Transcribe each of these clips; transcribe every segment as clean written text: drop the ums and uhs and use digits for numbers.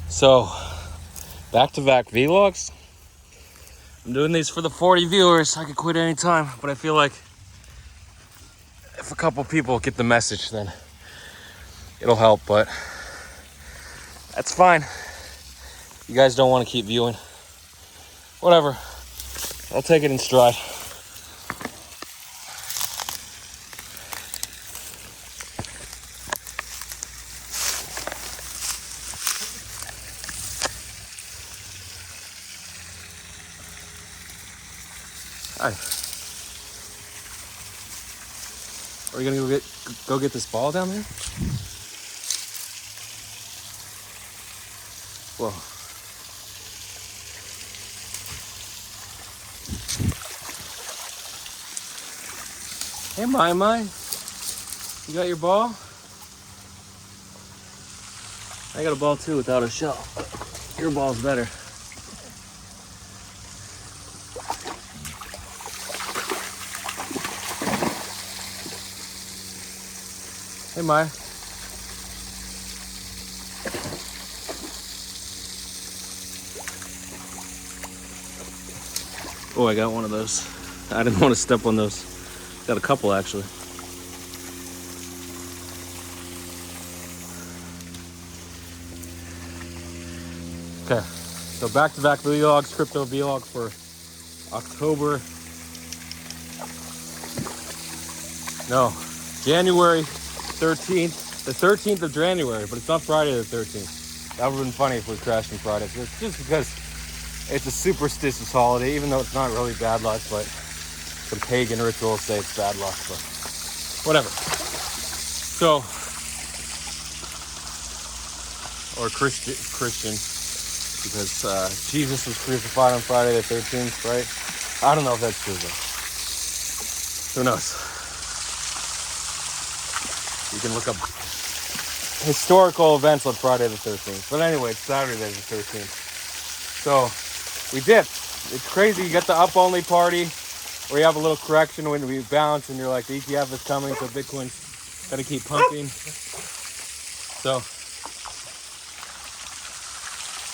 So, back-to-back vlogs. I'm doing these for the 40 viewers. I could quit anytime, but I feel like if a couple people get the message, then it'll help, but that's fine. You guys don't want to keep viewing. Whatever. I'll take it in stride. Hi. Are we gonna go get this ball down there? Whoa. Hey, My. You got your ball? I got a ball too without a shell. Your ball's better. Hey, My. Oh, I got one of those. I didn't want to step on those. Got a couple actually. Okay, so back-to-back vlogs, crypto vlog for January 13th, the 13th of January, but it's not Friday the 13th. That would have been funny if we crashed on Friday. So it's just because it's a superstitious holiday, even though it's not really bad luck, but some pagan rituals say it's bad luck, but whatever. So, or Christian, because Jesus was crucified on Friday the 13th, right? I don't know if that's true though. Who knows? You can look up historical events on Friday the 13th. But anyway, it's Saturday the 13th. So, we dipped. It's crazy. You get the up-only party where you have a little correction when we bounce and you're like, the ETF is coming, so Bitcoin's got to keep pumping. So,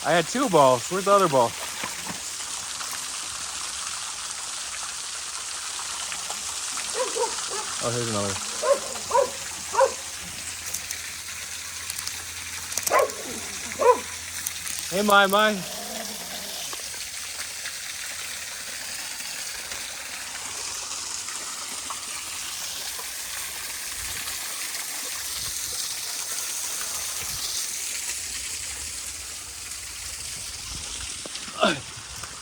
I had two balls. Where's the other ball? Oh, here's another. Hey, My.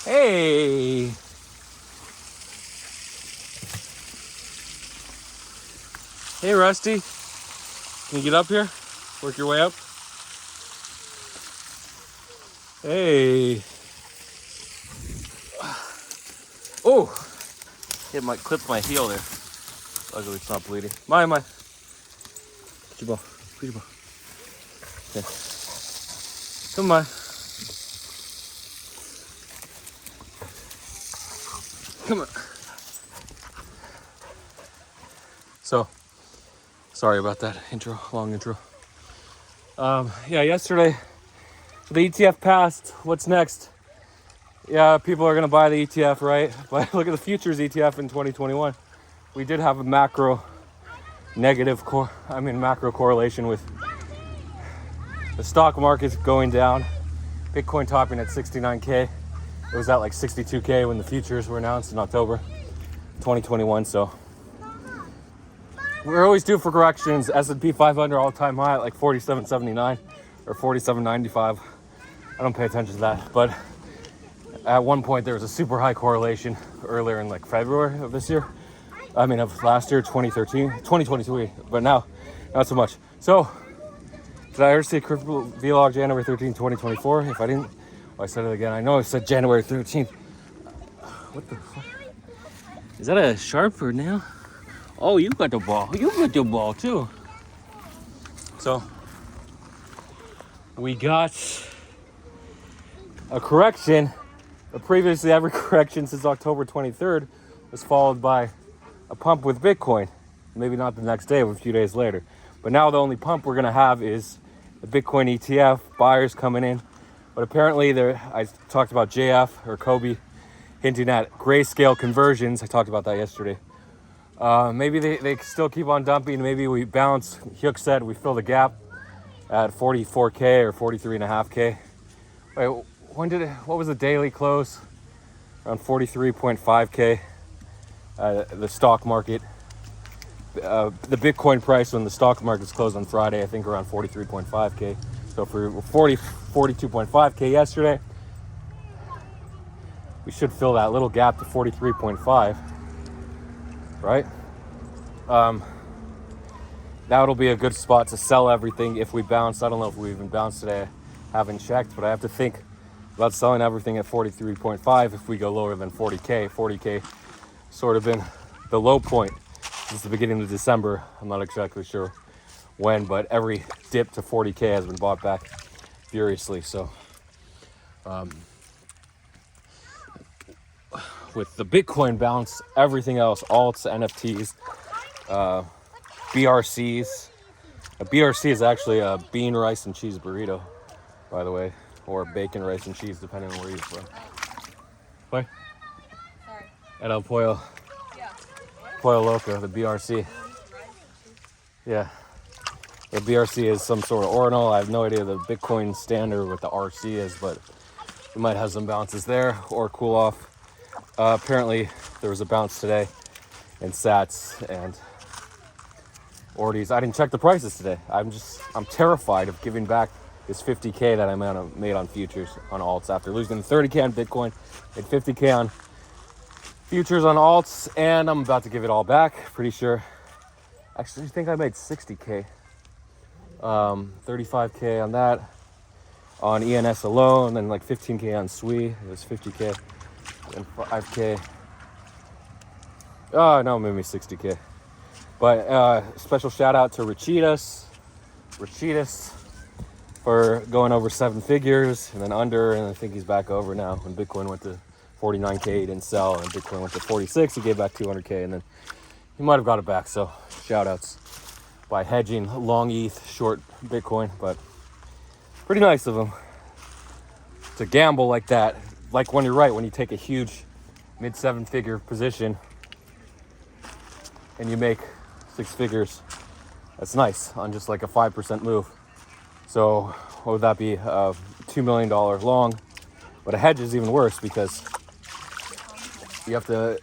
Hey. Hey, Rusty. Can you get up here? Work your way up. Hey. Oh. Clipped my heel there. Luckily it's not bleeding. My. Put your ball. Okay. Come on. Come on. So, sorry about that long intro. Yesterday the ETF passed. What's next? Yeah, people are gonna buy the ETF, right? But look at the futures ETF in 2021. We did have a macro correlation with the stock market going down. Bitcoin topping at 69K. It was at like 62K when the futures were announced in October 2021. So we're always due for corrections. S&P 500 all-time high at like 47.79 or 47.95. I don't pay attention to that, but at one point there was a super high correlation earlier in like February of last year, 2023, but now not so much. So did I ever say crypto vlog January 13th, 2024? If I didn't, I said it again. I know I said January 13th. What the fuck? Is that a sharp or nail? Oh, you got the ball. You got the ball too. So we got a correction. Previously, every correction since October 23rd was followed by a pump with Bitcoin. Maybe not the next day, but a few days later. But now the only pump we're gonna have is the Bitcoin ETF, buyers coming in But apparently I talked about JF or Kobe hinting at grayscale conversions. I talked about that yesterday. Maybe they still keep on dumping. Maybe we bounce. Hyuk said we fill the gap at 44K or 43.5K. Wait, what was the daily close? Around 43.5K. The stock market. The Bitcoin price when the stock market's closed on Friday, I think around 43.5K. So for 42.5K yesterday, we should fill that little gap to 43.5, right? That'll be a good spot to sell everything if we bounce. I don't know if we even bounced today. I haven't checked, but I have to think about selling everything at 43.5 if we go lower than 40K. 40K sort of been the low point since the beginning of December. I'm not exactly sure when, but every dip to 40K has been bought back furiously. So with the Bitcoin bounce, everything else, alts, NFTs, BRCs. A BRC is actually a bean, rice, and cheese burrito, by the way, or bacon, rice, and cheese, depending on where you're from. What? Sorry. At El Pollo. Yeah. Pollo Loco, the BRC. Yeah. The BRC is some sort of ordinal. I have no idea the Bitcoin standard what the RC is, but we might have some bounces there or cool off. Apparently, there was a bounce today in Sats and Ordies. I didn't check the prices today. I'm terrified of giving back this 50K that I made on futures on alts after losing 30K on Bitcoin, made 50K on futures on alts, and I'm about to give it all back. Pretty sure. Actually, I think I made 60K. 35K on that, on ENS alone, and like 15K on SWE. It was 50K and 5K. Oh no, maybe 60K. But special shout out to Rachitas for going over 7 figures and then under, and I think he's back over now. When Bitcoin went to 49K, he didn't sell, and Bitcoin went to 46, he gave back 200K, and then he might have got it back. So shout outs by hedging long ETH, short Bitcoin, but pretty nice of him to gamble like that. Like when you're right, when you take a huge mid 7-figure position and you make 6 figures, that's nice on just like a 5% move. So what would that be? $2 million long, but a hedge is even worse because you have to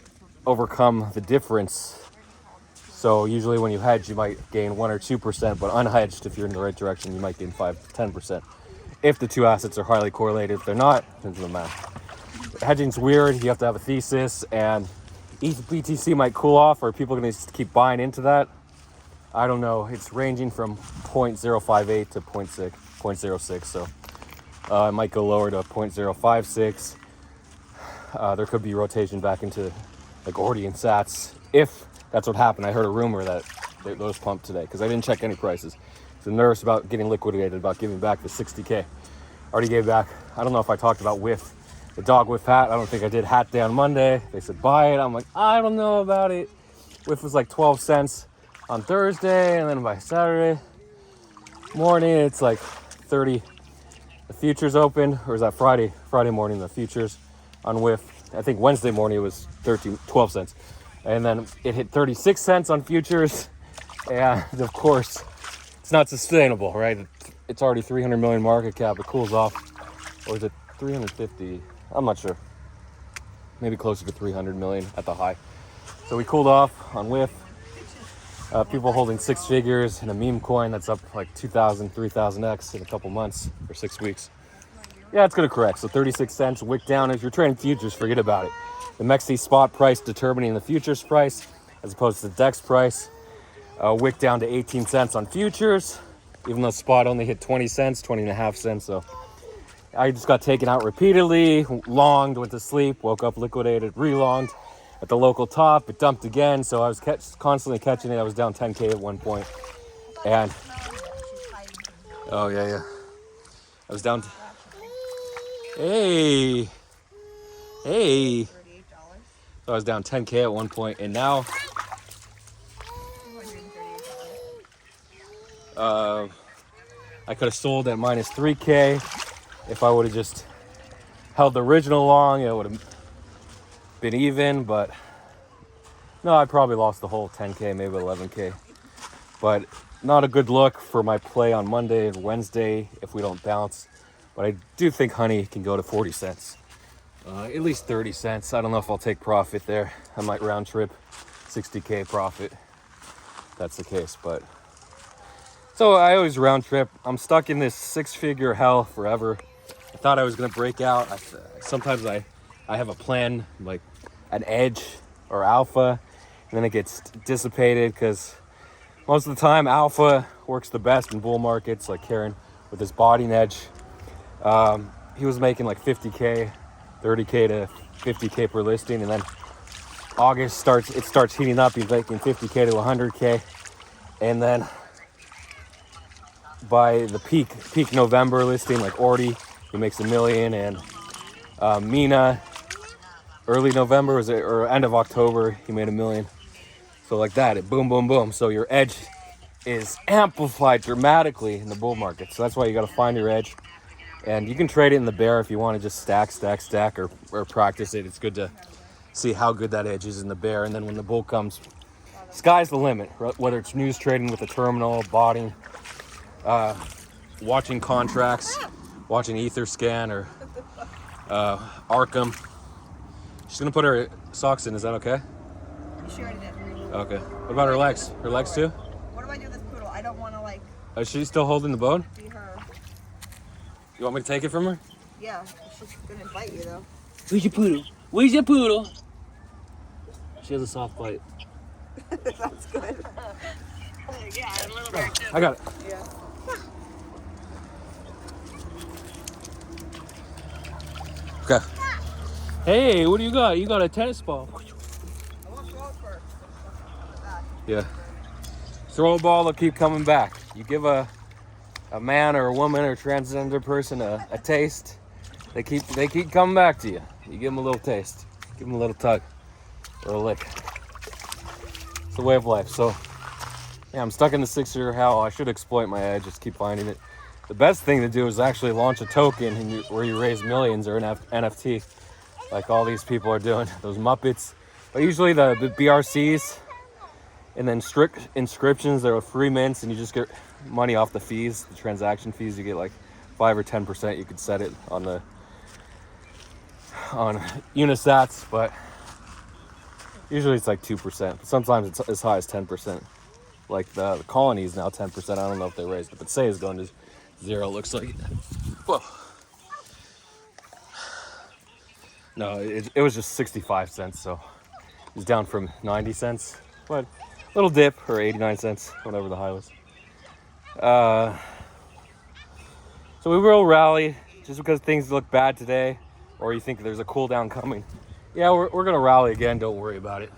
overcome the difference. So usually when you hedge, you might gain 1 or 2%, but unhedged, if you're in the right direction, you might gain 5 to 10%. If the two assets are highly correlated. If they're not, it doesn't matter. Hedging's weird. You have to have a thesis, and ETH BTC might cool off, or people are going to keep buying into that. I don't know. It's ranging from 0.058 to 0.06, so it might go lower to 0.056. There could be rotation back into like Ordi and Sats if that's what happened. I heard a rumor that those pumped today because I didn't check any prices. So I'm nervous about getting liquidated, about giving back the 60K. Already gave back. I don't know if I talked about Whiff, the dog Whiff hat. I don't think I did. Hat day on Monday. They said buy it. I'm like, I don't know about it. Whiff was like 12 cents on Thursday, and then by Saturday morning it's like 30. The futures open, or is that Friday morning, the futures on Whiff. I think Wednesday morning it was 12 cents. And then it hit 36 cents on futures. And of course, it's not sustainable, right? It's already 300 million market cap. It cools off. Or is it 350? I'm not sure. Maybe closer to 300 million at the high. So we cooled off on Whiff. People holding 6 figures in a meme coin that's up like 2,000, 3,000x in a couple months or 6 weeks. Yeah, it's going to correct. So 36 cents, wick down. If you're trading futures, forget about it. The MEXC spot price determining the futures price as opposed to the DEX price. Wick down to 18 cents on futures, even though spot only hit 20 cents, 20.5 cents. So I just got taken out repeatedly, longed, went to sleep, woke up liquidated, relonged at the local top. It dumped again, so I was constantly catching it. I was down 10K at one point. And, oh yeah. I was down, hey. So I was down 10K at one point, and now I could have sold at minus 3K If I would have just held the original long, it would have been even, but no, I probably lost the whole 10K, maybe 11K. But not a good look for my play on Monday and Wednesday if we don't bounce. But I do think honey can go to 40 cents. At least 30 cents. I don't know if I'll take profit there. I might round trip 60K profit. That's the case, but so I always round trip. I'm stuck in this 6-figure hell forever. I thought I was gonna break out. Sometimes I have a plan, like an edge or alpha, and then it gets dissipated because most of the time alpha works the best in bull markets, like Karen with his botting edge. He was making like 50K, 30K to 50K per listing, and then August starts heating up. He's making 50K to 100K, and then by the peak November listing, like Orty, he makes $1 million, and Mina, early November or end of October, he made $1 million. So like that, it boom, boom, boom. So your edge is amplified dramatically in the bull market. So that's why you got to find your edge, and you can trade it in the bear if you want to just stack, or practice it. It's good to see how good that edge is in the bear, and then when the bull comes, sky's the limit. Whether it's news trading with a terminal, botting, watching contracts, watching Etherscan or Arkham. She's gonna put her socks in. Is that okay? She already did. Okay. What about her legs? Her legs too? What do I do with this poodle? I don't want to like Is she still holding the bone? be her. You want me to take it from her? Yeah, she's gonna bite you though. Where's your poodle? Where's your poodle? She has a soft bite. That's good. Yeah, a little bit too. I got it. Yeah. Okay. Hey, what do you got? You got a tennis ball. I want to go first. Yeah. Throw a ball, they'll keep coming back. You give a man or a woman or a transgender person a taste, they keep coming back to you. You give them a little taste, give them a little tug or a lick. It's the way of life. So yeah, I'm stuck in the 6-year hell. I should exploit my edge, just keep finding it. The best thing to do is actually launch a token where you raise millions, or an NFT, like all these people are doing, those Muppets. But usually the BRCs, and then strict inscriptions, there are free mints, and you just get money off the fees, the transaction fees. You get like 5 or 10%. You could set it on Unisats, but usually it's like 2%. But sometimes it's as high as 10%. Like the colony is now 10%. I don't know if they raised it, but say is going to 0. Looks like. Whoa. No, it was just 65 cents, so it's down from 90 cents. But little dip, or 89 cents, whatever the high was. So we will rally just because things look bad today, or you think there's a cool down coming. Yeah, we're gonna rally again. Don't worry about it.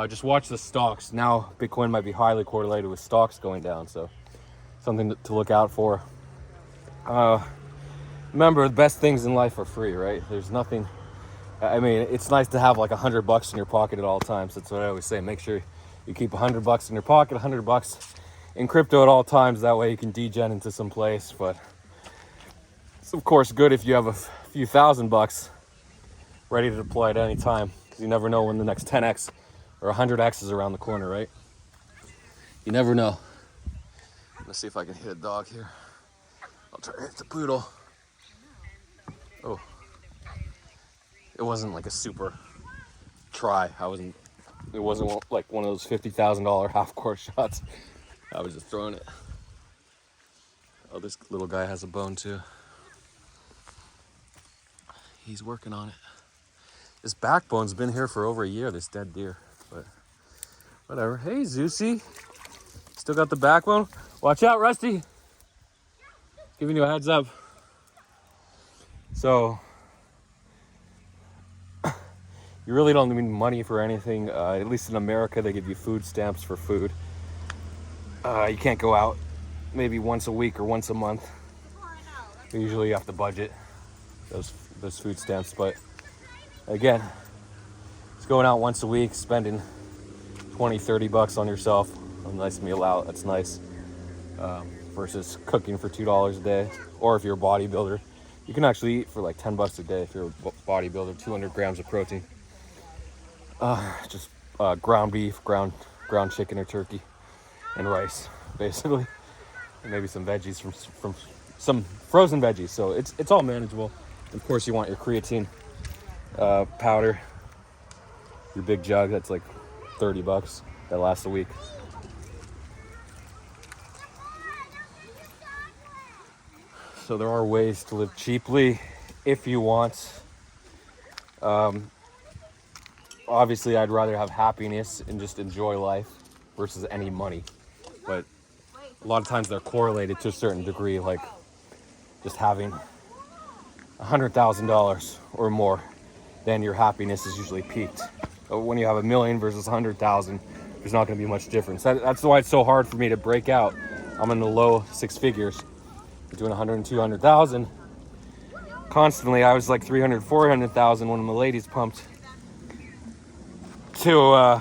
Just watch the stocks. Now Bitcoin might be highly correlated with stocks going down, so something to look out for. Remember, the best things in life are free, right? There's nothing. I mean, it's nice to have like $100 in your pocket at all times. That's what I always say. Make sure you keep $100 in your pocket, $100 in crypto at all times. That way you can degen into some place. But it's of course good if you have a few $1,000 ready to deploy at any time, because you never know when the next 10x or 100x is around the corner, right? You never know. Let's see if I can hit a dog here. I'll try to hit the poodle. Oh. It wasn't like a super try. It wasn't like one of those $50,000 half-court shots. I was just throwing it. Oh, this little guy has a bone too. He's working on it. This backbone's been here for over a year, this dead deer. But whatever. Hey, Zeusy. Still got the backbone? Watch out, Rusty. Giving you a heads up. So, you really don't need money for anything. At least in America, they give you food stamps for food. You can't go out maybe once a week or once a month. Usually you have to budget those food stamps. But again, it's going out once a week, spending $20-$30 on yourself. A nice meal out, that's nice. Versus cooking for $2 a day. Or if you're a bodybuilder, You can actually eat for like $10 a day if you're a bodybuilder. 200 grams of protein. Just ground beef, ground chicken or turkey, and rice, basically, and maybe some veggies from some frozen veggies. So it's all manageable. Of course, you want your creatine powder, your big jug. That's like $30. That lasts a week. So there are ways to live cheaply if you want. Obviously, I'd rather have happiness and just enjoy life versus any money. But a lot of times they're correlated to a certain degree, like just having $100,000 or more, then your happiness is usually peaked. But when you have $1 million versus 100,000, there's not going to be much difference. That's why it's so hard for me to break out. I'm in the low six figures, between 100 and 200,000. Constantly, I was like 300, 400,000 when the ladies pumped to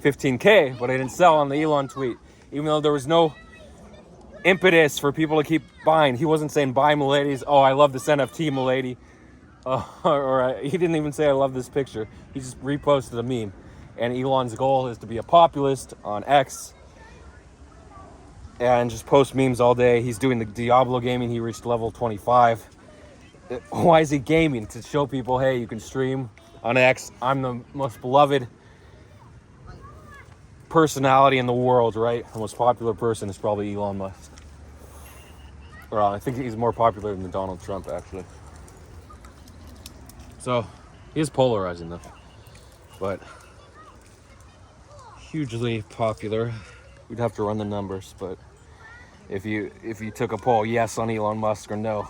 15K, but I didn't sell on the Elon tweet, even though there was no impetus for people to keep buying. He wasn't saying buy Miladies. Oh, I love this NFT Milady. He didn't even say I love this picture. He just reposted a meme. And Elon's goal is to be a populist on X and just post memes all day. He's doing the Diablo gaming. He reached level 25. Why is he gaming? To show people, hey, you can stream on X. I'm the most beloved personality in the world, right? The most popular person is probably Elon Musk. Well, I think he's more popular than Donald Trump, actually. So, he is polarizing, though. But hugely popular. We'd have to run the numbers, but if you took a poll, yes on Elon Musk or no,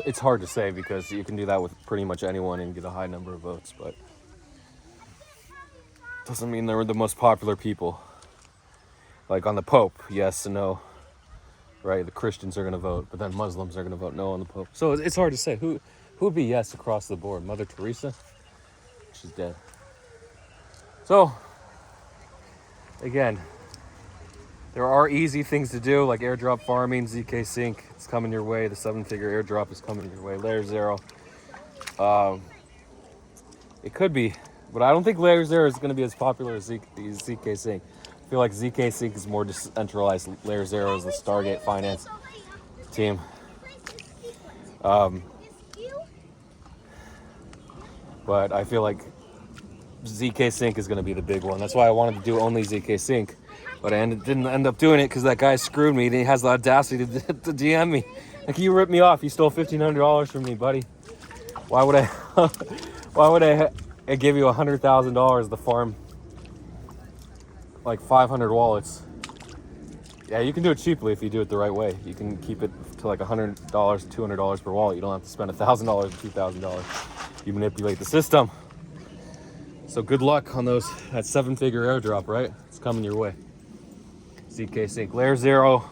it's hard to say because you can do that with pretty much anyone and get a high number of votes, but doesn't mean they're the most popular people. Like on the Pope, yes and no, right? The Christians are going to vote, but then Muslims are going to vote no on the Pope. So it's hard to say. Who would be yes across the board? Mother Teresa? She's dead. So, again, there are easy things to do, like airdrop farming, ZK Sync. It's coming your way. The 7-figure airdrop is coming your way. Layer Zero. It could be, but I don't think Layer Zero is going to be as popular as ZK Sync. I feel like ZK Sync is more decentralized. Layer Zero is the Stargate finance team. But I feel like ZK Sync is going to be the big one. That's why I wanted to do only ZK Sync. But I didn't end up doing it because that guy screwed me. And he has the audacity to DM me. Like, you ripped me off. You stole $1,500 from me, buddy. Why would I give you $100,000 to farm like 500 wallets? Yeah, you can do it cheaply if you do it the right way. You can keep it to like $100, $200 per wallet. You don't have to spend $1,000 or $2,000. You manipulate the system. So good luck on that 7-figure airdrop, right? It's coming your way. ZK Sync. Layer Zero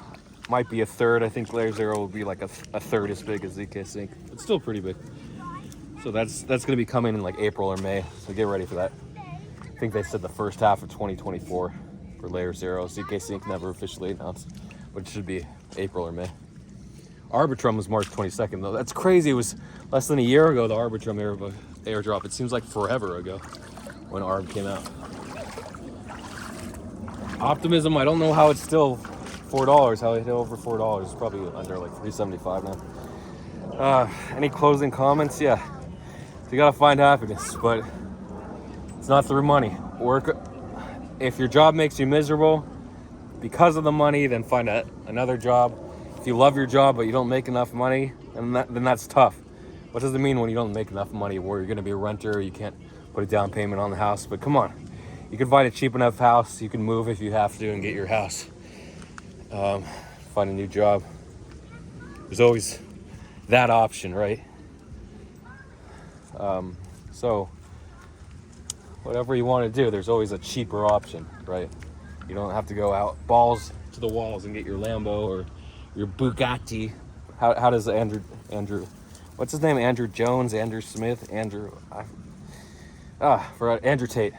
might be a third. I think Layer Zero will be like a third as big as ZK Sync. It's still pretty big. So that's going to be coming in like April or May. So get ready for that. I think they said the first half of 2024 for Layer Zero. ZK Sync never officially announced, but it should be April or May. Arbitrum was March 22nd though. That's crazy. It was less than a year ago, the Arbitrum airdrop. It seems like forever ago when ARB came out. Optimism, I don't know how it's still $4, how it hit over $4. It's probably under like $3.75 now. Any closing comments? Yeah, you gotta find happiness, but it's not through money. Work. If your job makes you miserable because of the money, then find another job. If you love your job but you don't make enough money, then that's tough. What does it mean when you don't make enough money where you're gonna be a renter, you can't put a down payment on the house? But come on, you can find a cheap enough house, you can move if you have to and get your house. Find a new job. There's always that option, right? So whatever you want to do, there's always a cheaper option, right? You don't have to go out balls to the walls and get your Lambo or your Bugatti. How does Andrew, what's his name? Andrew Jones, Andrew Smith, Andrew Tate.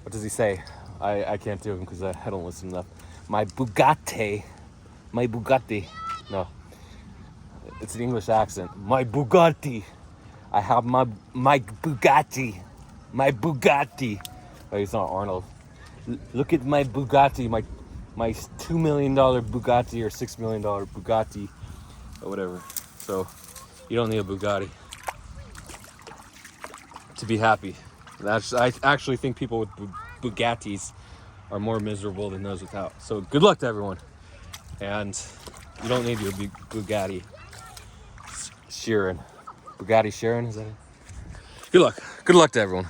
What does he say? I can't do him because I don't listen enough. My Bugatti. No. It's an English accent. My Bugatti. I have my Bugatti. My Bugatti. Oh, it's not Arnold. Look at my Bugatti. My $2 million Bugatti or $6 million Bugatti or whatever. So you don't need a Bugatti to be happy. I actually think people with Bugattis are more miserable than those without. So good luck to everyone. And you don't need your Bugatti Chiron. Bugatti Chiron, is that it? Good luck. Good luck to everyone.